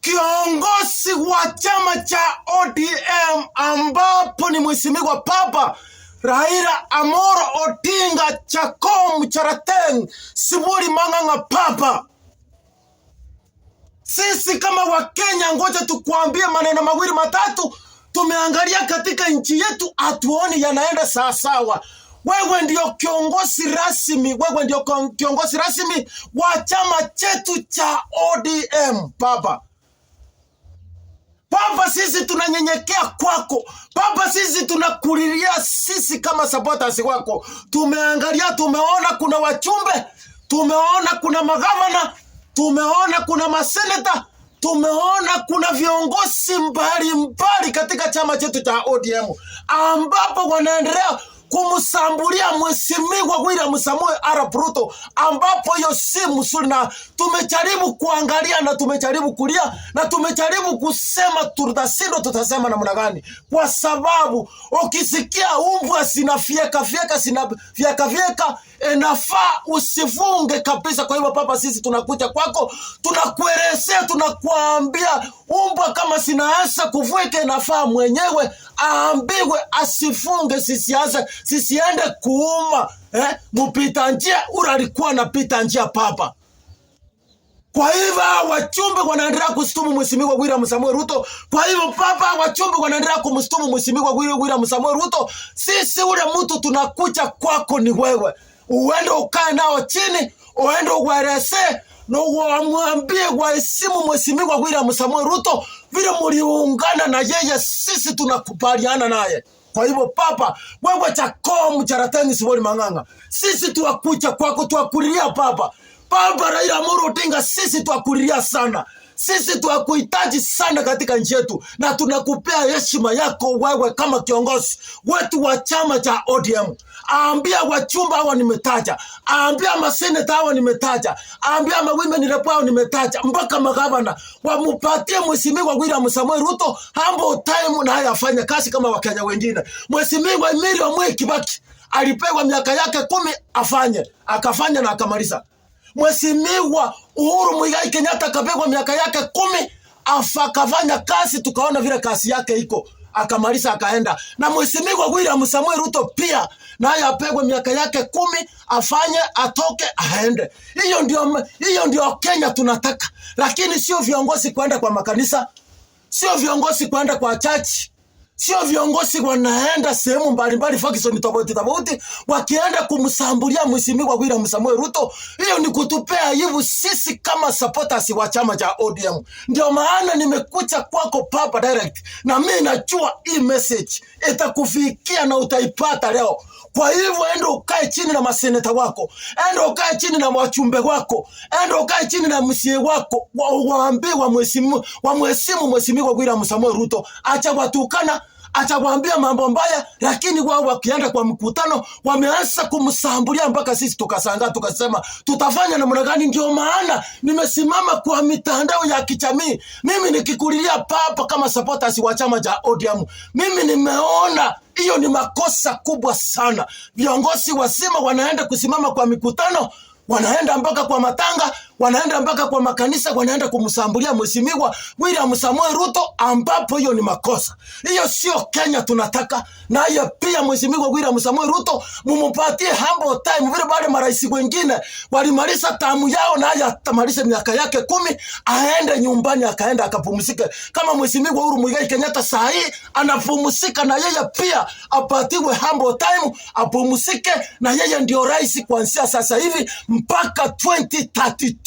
Kiongozi wa chama cha ODM ambapo ni mheshimiwa Papa Raila Amolo Odinga Chakom Charateng Siburi Mang'ang'a Papa. Sisi kama Wakenya, ngoja tukuambie maneno mawili matatu. Tumeangalia katika nchi yetu, atuoni yanaenda sawa. Wewe ndio kiongozi rasmi, wa chama chetu cha ODM Papa. Papa, sisi tunanyenyekea kwako. Papa, sisi tunakulilia, sisi kama supporters wako. Tumeangalia, tumeona kuna wachumbe, tumeona kuna magavana, tumeona kuna maseneta, tumeona kuna viongozi mbalimbali katika chama chetu cha ODM ambapo wanaendelea kumsambulia mheshimiwa William Samoei Arap Ruto, ambapo hiyo si mzuri, na tumejaribu kuangalia na tumejaribu kulia na tumejaribu kusema tutasema namna gani, kwa sababu ukisikia umbwa zinafyeka inafaa usifunge kabisa. Kwa hivyo Papa, sisi tunakuja kwako, tunakuelezea, tunakuambia umbwa kama sinaanza kuvuka inafaa mwenyewe aambiwe asifunge, sisiende kuuma mpita njia ule alikuwa anapita njia Papa. Kwa hivyo wachumbe wanaendelea kustumu mheshimiwa William Samoei Ruto. Kwa hivyo Papa, wachumbe wanaendelea kumstumu mheshimiwa William Samoei Ruto. Sisi ule mtu tunakuja kwako ni wewe. Uende ukae nao chini, uende uwaelezee na uamwambie waheshimu mheshimiwa William Samoei Ruto vile mliungana na yeye, sisi tunakubaliana naye. Kwa hivyo Papa, wewe Chakom Charateng Siburi Mang'ang'a, sisi tuwakuja kwako, tuwakulilia Papa. Papa Raila Amolo Odinga, sisi tuwakulilia sana. Sisi tuwakuhitaji sana katika nchi yetu, na tunakupea heshima yako wewe kama kiongozi wetu wa chama cha ODM. Ambia wachumba hawa nimetaja, ambia maseneta hawa nimetaja, ambia women rep hawa nimetaja, mpaka magavana wamupatie mheshimiwa William Samoei Ruto humble time na haya afanye kazi kama Wakenya wengine. Mheshimiwa Emilio Mwai Kibaki alipewa miaka yake 10 afanye, akafanya na akamaliza. Mheshimiwa Uhuru Muigai Kenyatta akapewa miaka yake 10 akafanya kazi, tukaona vile kazi yake iko, akamaliza akaenda. Na mheshimiwa William Samoei Ruto pia naye apewe miaka yake 10 afanye, atoke, aende. Hiyo ndio Kenya tunataka. Lakini sio viongozi kwenda kwa makanisa, sio viongozi kwenda kwa church, sio viongozi wanaenda sehemu mbalimbali fakishoni tofauti wakienda kumsambulia mheshimiwa William Samoei Ruto. Hiyo ni kutupea aibu sisi kama supporters wa chama cha ODM. Ndio maana nimekuja kwako Papa direct, na mimi najua hii message itakufikia na utaipata leo. Kwa hivyo enda ukae chini na maseneta wako, enda ukae chini na wachumbe wako, enda ukae chini na msie wako, waambie wamheshimu mheshimiwa William Samoei Ruto. Acha watukana, acha waambia mambo mbaya, lakini wao wakienda kwa mkutano wameanza kumsambulia mpaka sisi tukasanga, tukasema tutafanya namna gani. Ndio maana nimesimama kwa mitandao ya kijamii, mimi nikikulilia Papa kama supporters wa chama cha ODM. Mimi nimeona hiyo ni makosa kubwa sana. Viongozi wasima wanaenda kusimama kwa mikutano, wanaenda mpaka kwa matanga, wanaenda mpaka kwa makanisa, wanaenda kumsambulia mheshimiwa William Samoei Ruto, ambapo hiyo ni makosa. Hiyo sio Kenya tunataka. Na hiyo pia mheshimiwa William Samoei Ruto mumupatie humble time vile wale marais wengine walimaliza tamu yao, na haya atamaliza miaka yake 10 aende nyumbani, akaenda akapumzike. Kama mheshimiwa Uhuru Muigai Kenyatta saa hii anapumzika, na yeye pia apatiwe humble time apumzike, na yeye ndio rais kuanzia sasa hivi mpaka 2032.